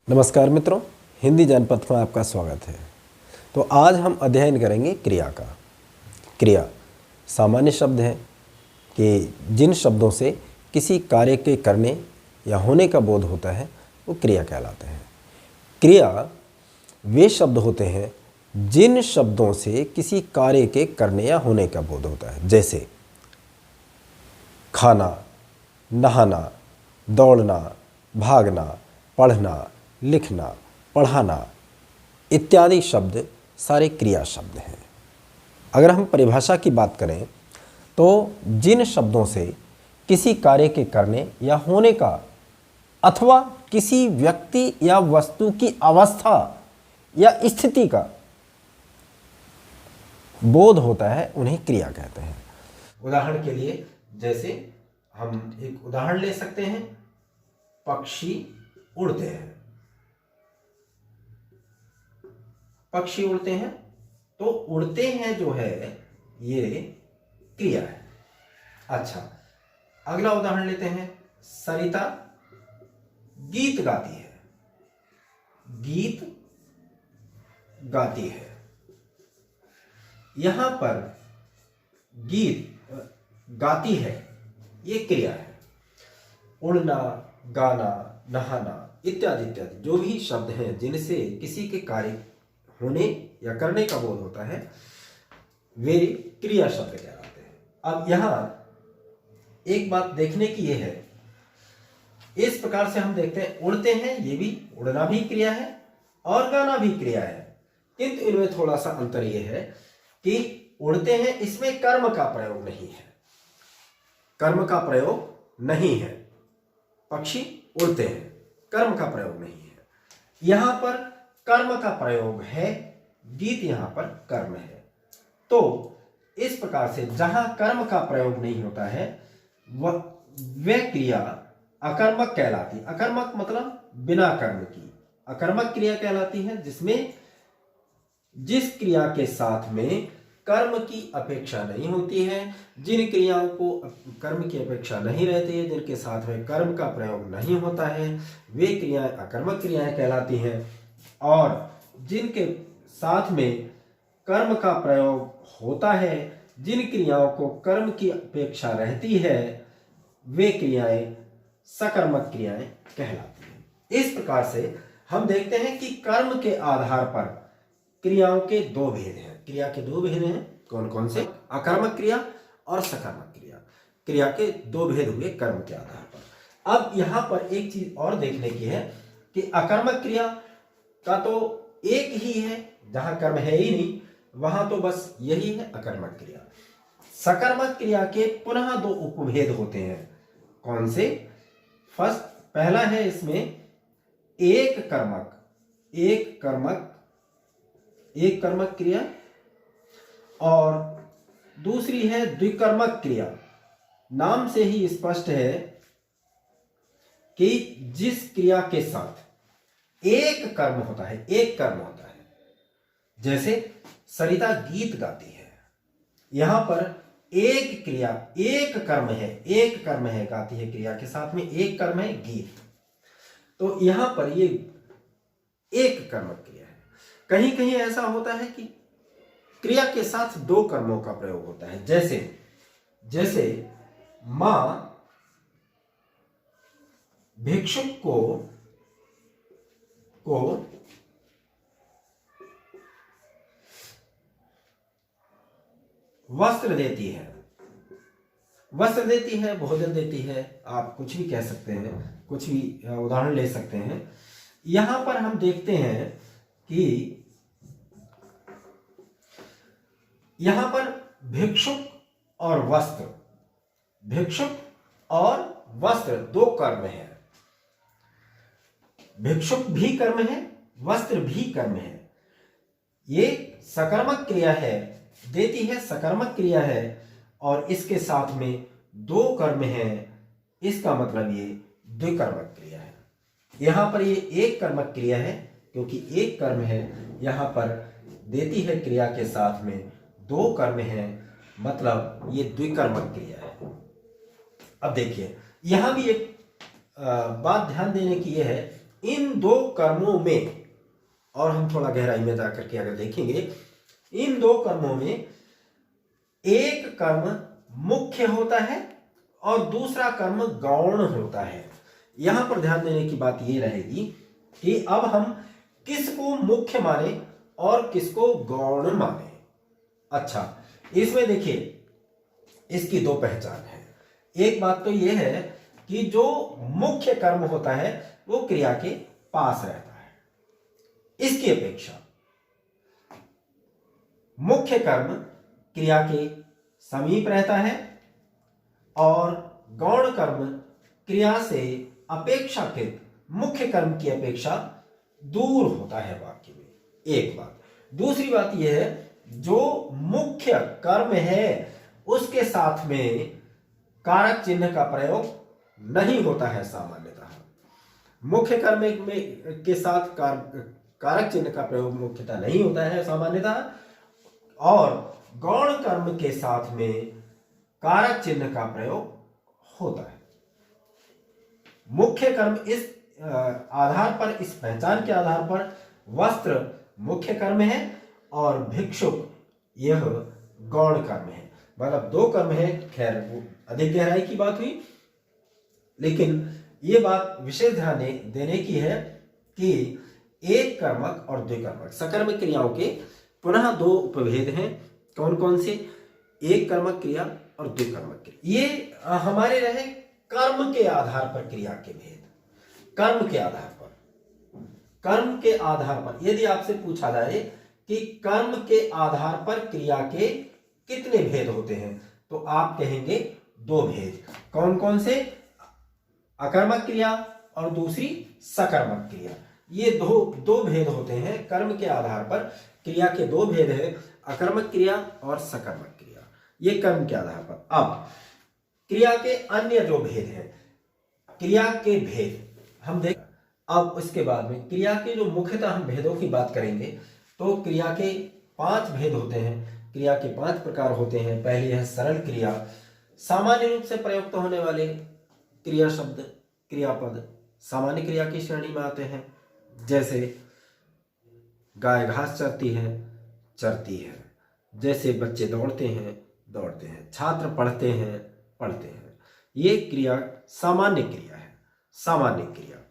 नमस्कार मित्रों, हिंदी जनपथ में आपका स्वागत है। तो आज हम अध्ययन करेंगे क्रिया का। क्रिया सामान्य शब्द है कि जिन शब्दों से किसी कार्य के करने या होने का बोध होता है वो क्रिया कहलाते हैं। क्रिया वे शब्द होते हैं जिन शब्दों से किसी कार्य के करने या होने का बोध होता है, जैसे खाना, नहाना, दौड़ना, भागना, पढ़ना, लिखना, पढ़ाना इत्यादि शब्द सारे क्रिया शब्द हैं। अगर हम परिभाषा की बात करें तो जिन शब्दों से किसी कार्य के करने या होने का अथवा किसी व्यक्ति या वस्तु की अवस्था या स्थिति का बोध होता है उन्हें क्रिया कहते हैं। उदाहरण के लिए जैसे हम एक उदाहरण ले सकते हैं, पक्षी उड़ते हैं। पक्षी उड़ते हैं तो उड़ते हैं जो है ये क्रिया है। अच्छा, अगला उदाहरण लेते हैं, सरिता गीत गाती है। गीत गाती है, यहां पर गीत गाती है ये क्रिया है। उड़ना, गाना, नहाना इत्यादि इत्यादि जो भी शब्द हैं जिनसे किसी के कार्य होने या करने का बोध होता है वे क्रिया शब्द कहलाते हैं। अब यहां एक बात देखने की यह है, इस प्रकार से हम देखते हैं उड़ते हैं, ये भी उड़ना भी क्रिया है और गाना भी क्रिया है, किंतु इनमें थोड़ा सा अंतर यह है कि उड़ते हैं इसमें कर्म का प्रयोग नहीं है। कर्म का प्रयोग नहीं है, पक्षी उड़ते हैं, कर्म का प्रयोग नहीं है। यहां पर कर्म का प्रयोग है, गीत यहां पर कर्म है। तो इस प्रकार से जहां कर्म का प्रयोग नहीं होता है वह क्रिया अकर्मक कहलाती है। अकर्मक मतलब बिना कर्म की अकर्मक क्रिया कहलाती है, जिसमें जिस क्रिया के साथ में कर्म की अपेक्षा नहीं होती है, जिन क्रियाओं को कर्म की अपेक्षा नहीं रहती है, जिनके साथ में कर्म का प्रयोग नहीं होता है, वे क्रियाएं अकर्मक क्रियाएं कहलाती हैं। और जिनके साथ में कर्म का प्रयोग होता है, जिन क्रियाओं को कर्म की अपेक्षा रहती है, वे क्रियाएं सकर्मक क्रियाएं कहलाती हैं। इस प्रकार से हम देखते हैं कि कर्म के आधार पर क्रियाओं के दो भेद हैं। क्रिया के दो भेद हैं, कौन कौन से? अकर्मक क्रिया और सकर्मक क्रिया। क्रिया के दो भेद हुए कर्म के आधार पर। अब यहां पर एक चीज और देखने की है कि अकर्मक क्रिया का तो एक ही है, जहां कर्म है ही नहीं वहां तो बस यही है अकर्मक क्रिया। सकर्मक क्रिया के पुनः दो उपभेद होते हैं। कौन से? फर्स्ट, पहला है इसमें एक कर्मक क्रिया और दूसरी है द्विकर्मक क्रिया। नाम से ही स्पष्ट है कि जिस क्रिया के साथ एक कर्म होता है, एक कर्म होता है। जैसे सरिता गीत गाती है, यहां पर एक क्रिया, एक कर्म है, गाती है क्रिया के साथ में एक कर्म है गीत, तो यहां पर ये एक कर्मक क्रिया है। कहीं कहीं ऐसा होता है कि क्रिया के साथ दो कर्मों का प्रयोग होता है। जैसे मां भिक्षुक को वस्त्र देती है, भोजन देती है, आप कुछ भी कह सकते हैं, कुछ भी उदाहरण ले सकते हैं। यहां पर हम देखते हैं कि यहां पर भिक्षुक और वस्त्र दो कर्म है। भिक्षुक भी कर्म है, वस्त्र भी कर्म है। ये सकर्मक क्रिया है, देती है सकर्मक क्रिया है और इसके साथ में दो कर्म है, इसका मतलब ये द्विकर्मक क्रिया है। यहां पर ये एक कर्मक क्रिया है क्योंकि एक कर्म है, यहां पर देती है क्रिया के साथ में दो कर्म है, मतलब ये द्विकर्मक क्रिया है। अब देखिए यहां भी एक बात ध्यान देने की यह है, इन दो कर्मों में, और हम थोड़ा गहराई में जाकर के अगर देखेंगे, इन दो कर्मों में एक कर्म मुख्य होता है और दूसरा कर्म गौण होता है। यहां पर ध्यान देने की बात यह रहेगी कि अब हम किसको मुख्य माने और किसको गौण माने। अच्छा, इसमें देखिए इसकी दो पहचान है। एक बात तो यह है कि जो मुख्य कर्म होता है वो क्रिया के पास रहता है, इसकी अपेक्षा मुख्य कर्म क्रिया के समीप रहता है और गौण कर्म क्रिया से अपेक्षाकृत मुख्य कर्म की अपेक्षा दूर होता है वाक्य में। एक बात। दूसरी बात यह है, जो मुख्य कर्म है उसके साथ में कारक चिन्ह का प्रयोग नहीं होता है सामान्यतः। मुख्य कर्म में के साथ कारक चिन्ह का प्रयोग मुख्यतः नहीं होता है सामान्यतः, और गौण कर्म के साथ में कारक चिन्ह का प्रयोग होता है। मुख्य कर्म इस आधार पर, इस पहचान के आधार पर वस्त्र मुख्य कर्म है और भिक्षुक यह गौण कर्म है। मतलब दो कर्म है। खैर अधिक गहराई की बात हुई, लेकिन यह बात विशेष ध्यान देने की है कि एक कर्मक और द्विकर्मक सकर्मक क्रियाओं के पुनः दो उपभेद हैं। कौन कौन से? एक कर्मक क्रिया और द्विकर्मक क्रिया। ये हमारे रहे कर्म के आधार पर क्रिया के भेद। कर्म के आधार पर, कर्म के आधार पर यदि आपसे पूछा जाए कि कर्म के आधार पर क्रिया के कितने भेद होते हैं, तो आप कहेंगे दो भेद। कौन कौन से? अकर्मक क्रिया और दूसरी सकर्मक क्रिया। ये दो भेद होते हैं। कर्म के आधार पर क्रिया के दो भेद है, अकर्मक क्रिया और सकर्मक क्रिया। ये कर्म के आधार पर। अब क्रिया के अन्य जो भेद हैं, क्रिया के भेद हम देख, अब उसके बाद में क्रिया के जो मुख्यतः हम भेदों की बात करेंगे तो क्रिया के 5 भेद होते हैं। क्रिया के 5 प्रकार होते हैं। पहली है सरल क्रिया। सामान्य रूप से प्रयुक्त होने वाले क्रिया शब्द, क्रियापद सामान्य क्रिया की श्रेणी में आते हैं। जैसे गाय घास चरती है, चरती है। जैसे बच्चे दौड़ते हैं, दौड़ते हैं। छात्र पढ़ते हैं, पढ़ते हैं। ये क्रिया सामान्य क्रिया है, सामान्य क्रिया।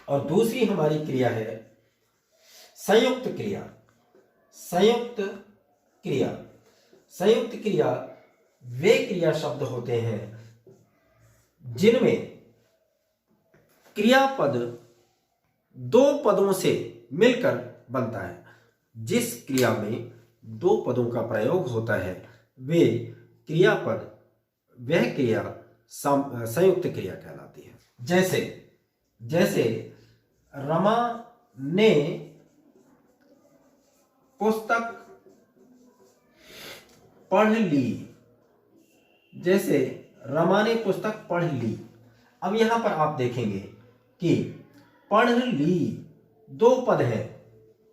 और दूसरी हमारी क्रिया है संयुक्त क्रिया। संयुक्त क्रिया, संयुक्त क्रिया वे क्रिया शब्द होते हैं जिनमें क्रियापद दो पदों से मिलकर बनता है। जिस क्रिया में दो पदों का प्रयोग होता है वे क्रियापद, वह क्रिया संयुक्त क्रिया कहलाती है। जैसे रमा ने पुस्तक पढ़ ली। जैसे रमा ने पुस्तक पढ़ ली। अब यहां पर आप देखेंगे कि पढ़ ली दो पद है,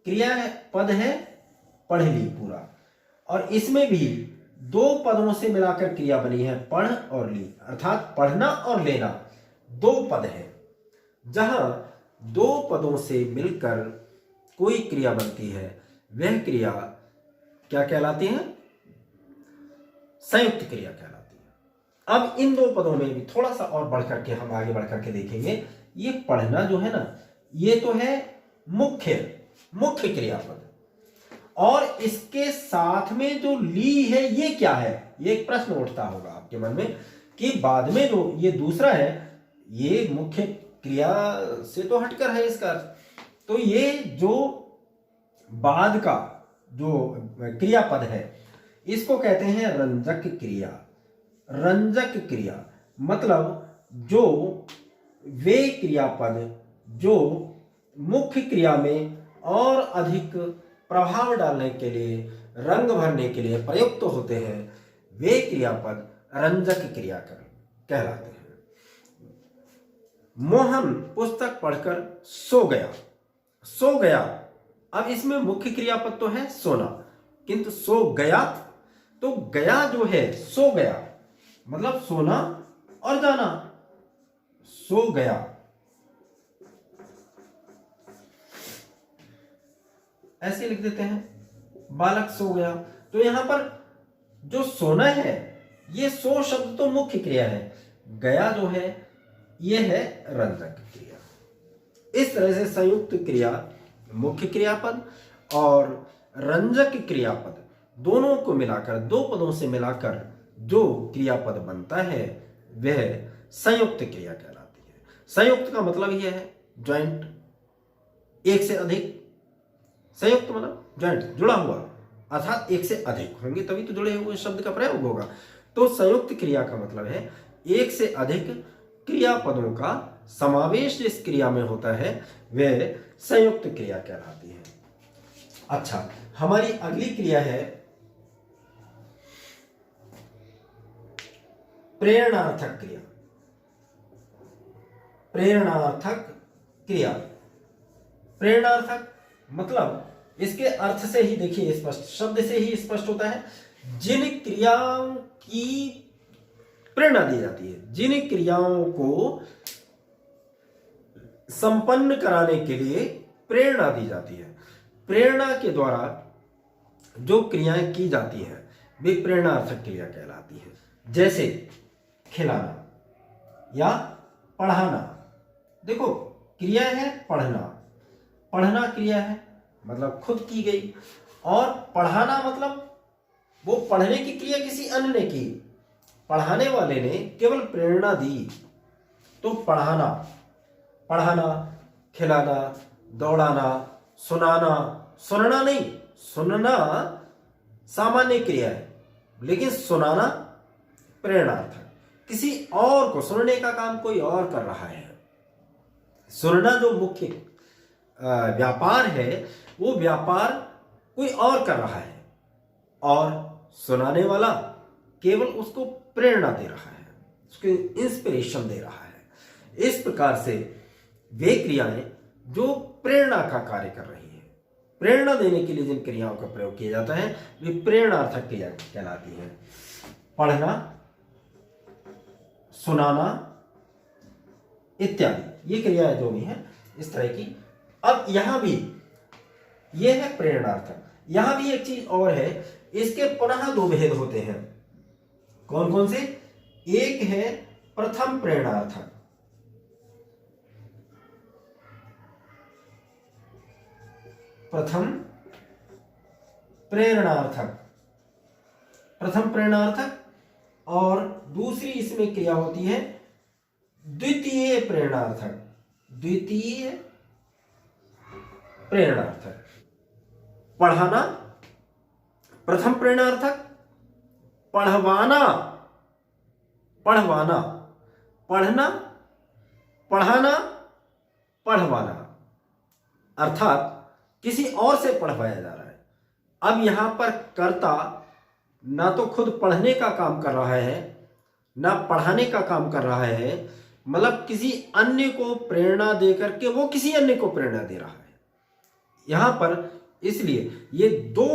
क्रिया पद है पढ़ ली पूरा, और इसमें भी दो पदों से मिलाकर क्रिया बनी है, पढ़ और ली, अर्थात पढ़ना और लेना दो पद है। जहां दो पदों से मिलकर कोई क्रिया बनती है वह क्रिया क्या कहलाती है? संयुक्त क्रिया कहलाती है। अब इन दो पदों में भी थोड़ा सा और बढ़कर के हम आगे बढ़कर के देखेंगे। ये पढ़ना जो है ना, ये तो है मुख्य क्रियापद, और इसके साथ में जो ली है ये क्या है? ये एक प्रश्न उठता होगा आपके मन में कि बाद में जो ये दूसरा है ये मुख्य क्रिया से तो हटकर है इसका अर्थ। तो ये जो बाद का जो क्रियापद है इसको कहते हैं रंजक क्रिया। रंजक क्रिया मतलब जो वे क्रियापद जो मुख्य क्रिया में और अधिक प्रभाव डालने के लिए, रंग भरने के लिए प्रयुक्त होते हैं, वे क्रियापद रंजक क्रिया कहलाते हैं। मोहन पुस्तक पढ़कर सो गया। सो गया, अब इसमें मुख्य क्रियापद तो है सोना, किंतु सो गया, तो गया जो है सो गया मतलब सोना और जाना, सो गया। ऐसे लिख देते हैं, बालक सो गया। तो यहां पर जो सोना है, ये सो शब्द तो मुख्य क्रिया है, गया जो है ये है रंजक क्रिया। इस तरह से संयुक्त क्रिया, मुख्य क्रियापद और रंजक क्रियापद दोनों को मिलाकर, दो पदों से मिलाकर जो क्रियापद बनता है वह संयुक्त क्रिया कहलाती है। संयुक्त का मतलब यह है ज्वाइंट, एक से अधिक। संयुक्त मतलब ज्वाइंट, जुड़ा हुआ, अर्थात एक से अधिक होंगे तभी तो जुड़े हुए शब्द का प्रयोग होगा। तो संयुक्त क्रिया का मतलब है एक से अधिक क्रियापदों का समावेश जिस क्रिया में होता है वह संयुक्त क्रिया कहलाती है। अच्छा, हमारी अगली क्रिया है प्रेरणार्थक क्रिया। प्रेरणार्थक क्रिया, प्रेरणार्थक मतलब इसके अर्थ से ही देखिए स्पष्ट, शब्द से ही स्पष्ट होता है, जिन क्रियाओं की प्रेरणा दी जाती है, जिन क्रियाओं को संपन्न कराने के लिए प्रेरणा दी जाती है। प्रेरणा के द्वारा जो क्रियाएं की जाती हैं वे प्रेरणार्थक क्रिया कहलाती है। जैसे खिलाना या पढ़ाना। देखो, क्रिया है पढ़ना, पढ़ना क्रिया है मतलब खुद की गई, और पढ़ाना मतलब वो पढ़ने की क्रिया किसी अन्य ने की, पढ़ाने वाले ने केवल प्रेरणा दी। तो पढ़ाना, पढ़ाना, खिलाना, दौड़ाना, सुनाना, सुनना नहीं, सुनना सामान्य क्रिया है, लेकिन सुनाना प्रेरणार्थक, किसी और को, सुनने का काम कोई और कर रहा है। सुनना जो मुख्य व्यापार है वो व्यापार कोई और कर रहा है, और सुनाने वाला केवल उसको प्रेरणा दे रहा है, उसको इंस्पिरेशन दे रहा है। इस प्रकार से वे क्रियाएं जो प्रेरणा का कार्य कर रही है, प्रेरणा देने के लिए जिन क्रियाओं का प्रयोग किया जाता है वे प्रेरणार्थक क्रिया कहलाती है। पढ़ना, सुनाना इत्यादि ये क्रियाएं जो भी हैं इस तरह की। अब यहां भी यह है प्रेरणार्थक। यहां भी एक चीज और है, इसके पुनः दो भेद होते हैं। कौन कौन से? एक है प्रथम प्रेरणार्थक, प्रथम प्रेरणार्थक, प्रथम प्रेरणार्थक, और दूसरी इसमें क्रिया होती है द्वितीय प्रेरणार्थक, द्वितीय प्रेरणार्थक। पढ़ाना प्रथम प्रेरणार्थक, पढ़वाना, पढ़वाना, पढ़ना, पढ़ाना, पढ़वाना, अर्थात किसी और से पढ़वाया जा रहा है। अब यहां पर कर्ता ना तो खुद पढ़ने का काम कर रहा है ना पढ़ाने का काम कर रहा है, मतलब किसी अन्य को प्रेरणा देकर के वो किसी अन्य को प्रेरणा दे रहा है यहां पर। इसलिए ये दो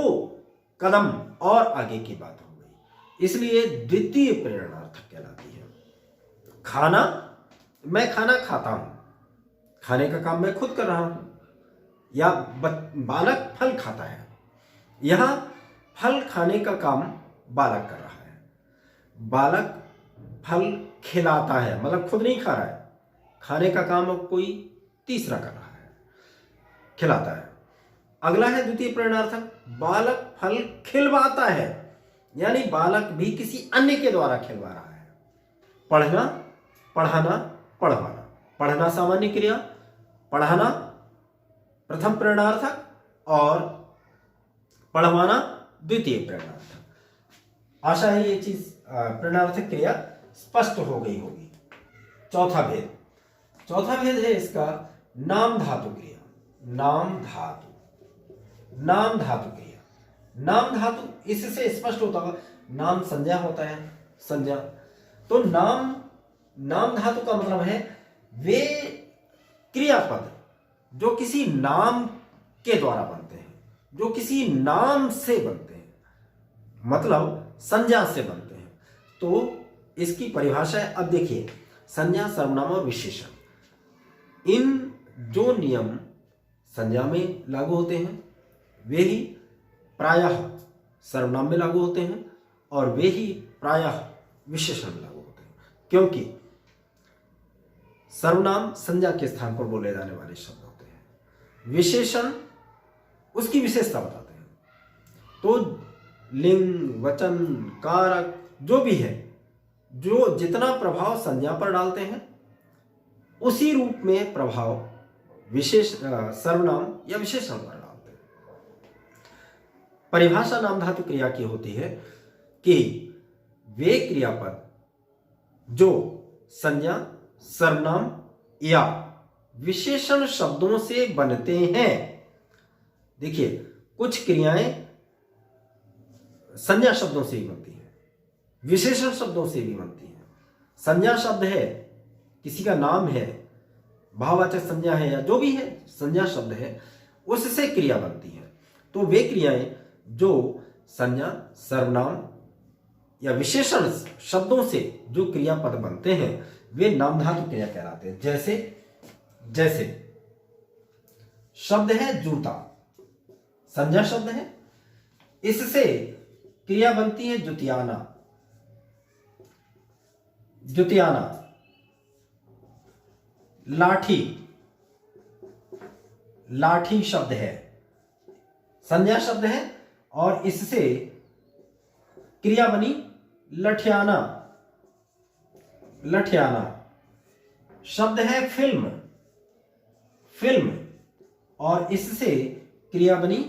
कदम और आगे की बात हो गई, इसलिए द्वितीय प्रेरणार्थक कहलाती है। खाना, मैं खाना खाता हूं, खाने का काम मैं खुद कर रहा हूं, या बालक फल खाता है, यहां फल खाने का काम बालक कर रहा है। बालक फल खिलाता है, मतलब खुद नहीं खा रहा है, खाने का काम अब कोई तीसरा कर रहा है, खिलाता है। अगला है द्वितीय प्रेरणार्थक, बालक फल खिलवाता है, यानी बालक भी किसी अन्य के द्वारा खिलवा रहा है। पढ़ना, पढ़ाना, पढ़वाना, पढ़ना सामान्य क्रिया, पढ़ाना प्रथम प्रेरणार्थक और पढ़वाना द्वितीय प्रेरणार्थक। आशा है ये चीज प्रेरणार्थक क्रिया स्पष्ट हो गई होगी। चौथा भेद, चौथा भेद है इसका नाम धातु क्रिया। नाम धातु, नाम धातु क्रिया, नाम धातु इससे स्पष्ट होता है, नाम संज्ञा होता है, संज्ञा। तो नाम, नाम धातु का मतलब है वे क्रियापद जो किसी नाम के द्वारा बनते हैं, जो किसी नाम से बनते हैं, मतलब संज्ञा से बनते हैं। तो इसकी परिभाषा है। अब देखिए, संज्ञा, सर्वनाम और विशेषण, इन जो नियम संज्ञा में लागू होते हैं वे ही प्रायः सर्वनाम में लागू होते हैं और वे ही प्रायः विशेषण में लागू होते हैं, क्योंकि सर्वनाम संज्ञा के स्थान पर बोले जाने वाले शब्द होते हैं, विशेषण उसकी विशेषता बताते हैं। तो लिंग, वचन, कारक जो भी है, जो जितना प्रभाव संज्ञा पर डालते हैं उसी रूप में प्रभाव विशेष सर्वनाम या विशेषण पर डालते हैं। परिभाषा नाम धातु क्रिया की होती है कि वे क्रियापद जो संज्ञा, सर्वनाम या विशेषण शब्दों से बनते हैं। देखिए, कुछ क्रियाएं संज्ञा शब्दों से ही बनती हैं, विशेषण शब्दों से भी बनती हैं। संज्ञा शब्द है, किसी का नाम है, भाववाचक संज्ञा है या जो भी है संज्ञा शब्द है, उससे क्रिया बनती है। तो वे क्रियाएं जो संज्ञा, सर्वनाम या विशेषण शब्दों से जो क्रियापद बनते हैं वे नामधातु क्रिया कहलाते हैं। जैसे शब्द है जूता, संज्ञा शब्द है, इससे क्रिया बनती है जुतियाना। लाठी शब्द है, संज्ञा शब्द है और इससे क्रिया बनी लठियाना। शब्द है फिल्म और इससे क्रिया बनी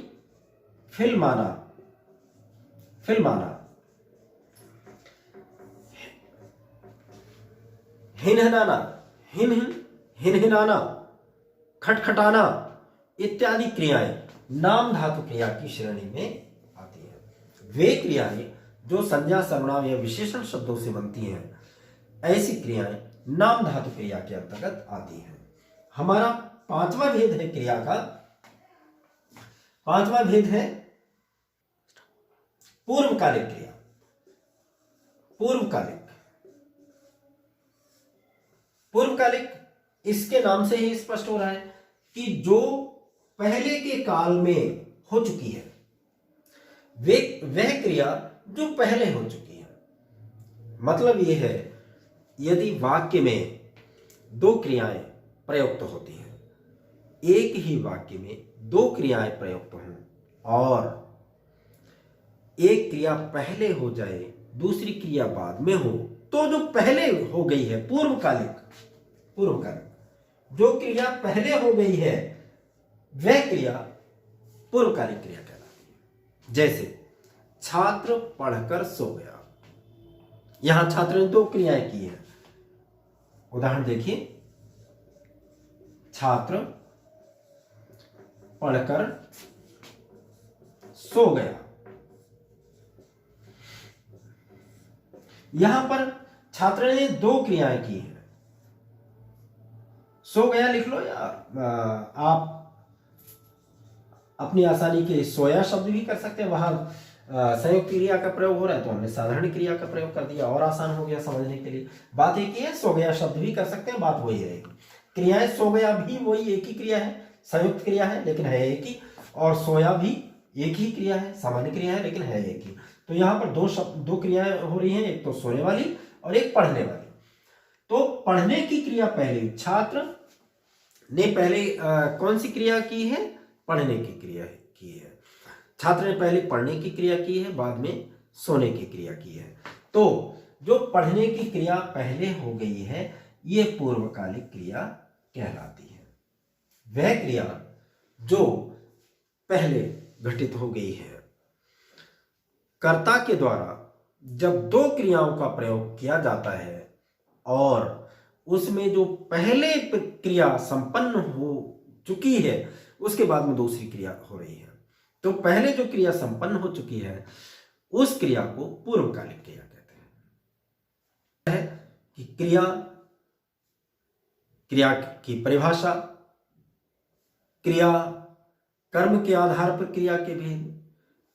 फिल्माना। हिनहिनाना, खटखटाना इत्यादि क्रियाएं नाम धातु क्रिया की श्रेणी में आती हैं। वे क्रियाएं जो संज्ञा, सर्वनाम या विशेषण शब्दों से बनती हैं, ऐसी क्रियाएं नाम धातु क्रिया के अंतर्गत आती हैं। हमारा पांचवा भेद है क्रिया का, पांचवा भेद है पूर्वकालिक क्रिया। पूर्वकालिक इसके नाम से ही स्पष्ट हो रहा है कि जो पहले के काल में हो चुकी है, वह क्रिया जो पहले हो चुकी है। मतलब यह है, यदि वाक्य में दो क्रियाएं प्रयुक्त होती हैं, एक ही वाक्य में दो क्रियाएं प्रयुक्त हों और एक क्रिया पहले हो जाए, दूसरी क्रिया बाद में हो, तो जो पहले हो गई है पूर्वकालिक जो क्रिया पहले हो गई है वह क्रिया पूर्वकालिक क्रिया कहलाती है। जैसे छात्र पढ़कर सो गया, यहां छात्र ने दो क्रियाएं की है। उदाहरण देखिए, छात्र पढ़कर सो गया। यहां पर छात्र ने दो क्रियाएं की हैं। सो गया लिख लो या आप अपनी आसानी के लिए सोया शब्द भी कर सकते हैं। वहां संयुक्त क्रिया का प्रयोग हो रहा है तो हमने साधारण क्रिया का प्रयोग कर दिया और आसान हो गया समझने के लिए। बात एक ही है, सो गया शब्द भी कर सकते हैं, बात वही रहेगी। क्रियाएं सो गया भी वही एक ही क्रिया है, संयुक्त क्रिया है लेकिन है एक ही, और सोया भी एक ही क्रिया है, सामान्य क्रिया है लेकिन है एक ही। तो यहाँ पर दो क्रियाएं हो रही हैं, एक तो सोने वाली और एक पढ़ने वाली। तो पढ़ने की क्रिया पहले, छात्र ने पहले कौन सी क्रिया की है? पढ़ने की क्रिया की है। छात्र ने पहले पढ़ने की क्रिया की है, बाद में सोने की क्रिया की है। तो जो पढ़ने की क्रिया पहले हो गई है ये पूर्वकालिक क्रिया कहलाती है। वह क्रिया जो पहले घटित हो गई है। कर्ता के द्वारा जब दो क्रियाओं का प्रयोग किया जाता है और उसमें जो पहले क्रिया संपन्न हो चुकी है उसके बाद में दूसरी क्रिया हो रही है, तो पहले जो क्रिया संपन्न हो चुकी है उस क्रिया को पूर्वकालिक क्रिया कहते हैं। कि क्रिया की परिभाषा, क्रिया कर्म के आधार पर क्रिया के भेद,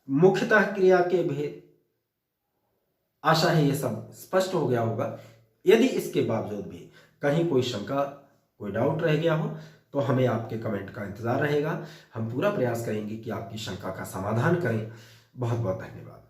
मुख्यतः क्रिया के भेद आशा है ये सब स्पष्ट हो गया होगा। यदि इसके बावजूद भी कहीं कोई शंका, कोई डाउट रह गया हो तो हमें आपके कमेंट का इंतजार रहेगा। हम पूरा प्रयास करेंगे कि आपकी शंका का समाधान करें। बहुत बहुत धन्यवाद।